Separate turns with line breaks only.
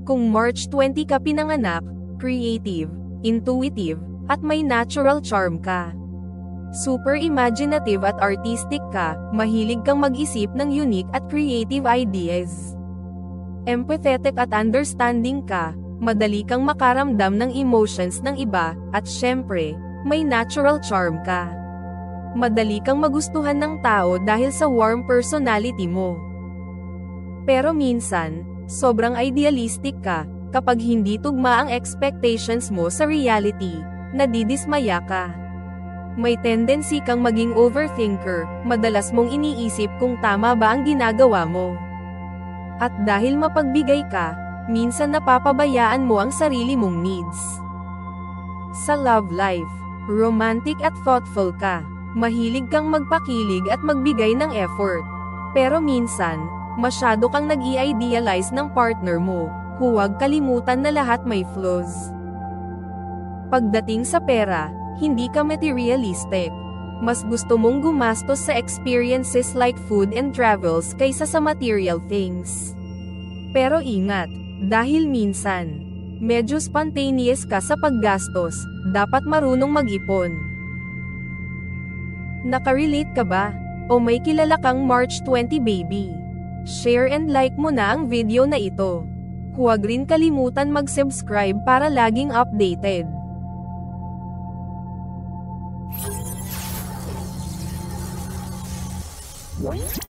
Kung March 20 ka pinanganak, creative, intuitive, at may natural charm ka. Super imaginative at artistic ka, mahilig kang mag-isip ng unique at creative ideas. Empathetic at understanding ka, madali kang makaramdam ng emotions ng iba, at syempre, may natural charm ka. Madali kang magustuhan ng tao dahil sa warm personality mo. Pero minsan, sobrang idealistic ka, kapag hindi tugma ang expectations mo sa reality, nadidismaya ka. May tendency kang maging overthinker, madalas mong iniisip kung tama ba ang ginagawa mo. At dahil mapagbigay ka, minsan napapabayaan mo ang sarili mong needs. Sa love life, romantic at thoughtful ka, mahilig kang magpakilig at magbigay ng effort. Pero minsan, masyado kang nag-i-idealize ng partner mo, huwag kalimutan na lahat may flaws. Pagdating sa pera, hindi ka materialistic. Mas gusto mong gumastos sa experiences like food and travels kaysa sa material things. Pero ingat, dahil minsan, medyo spontaneous ka sa paggastos, dapat marunong mag-ipon. Nakarelate ka ba? O may kilala kang March 20 baby? Share and like mo na ang video na ito. Huwag rin kalimutan mag-subscribe para laging updated.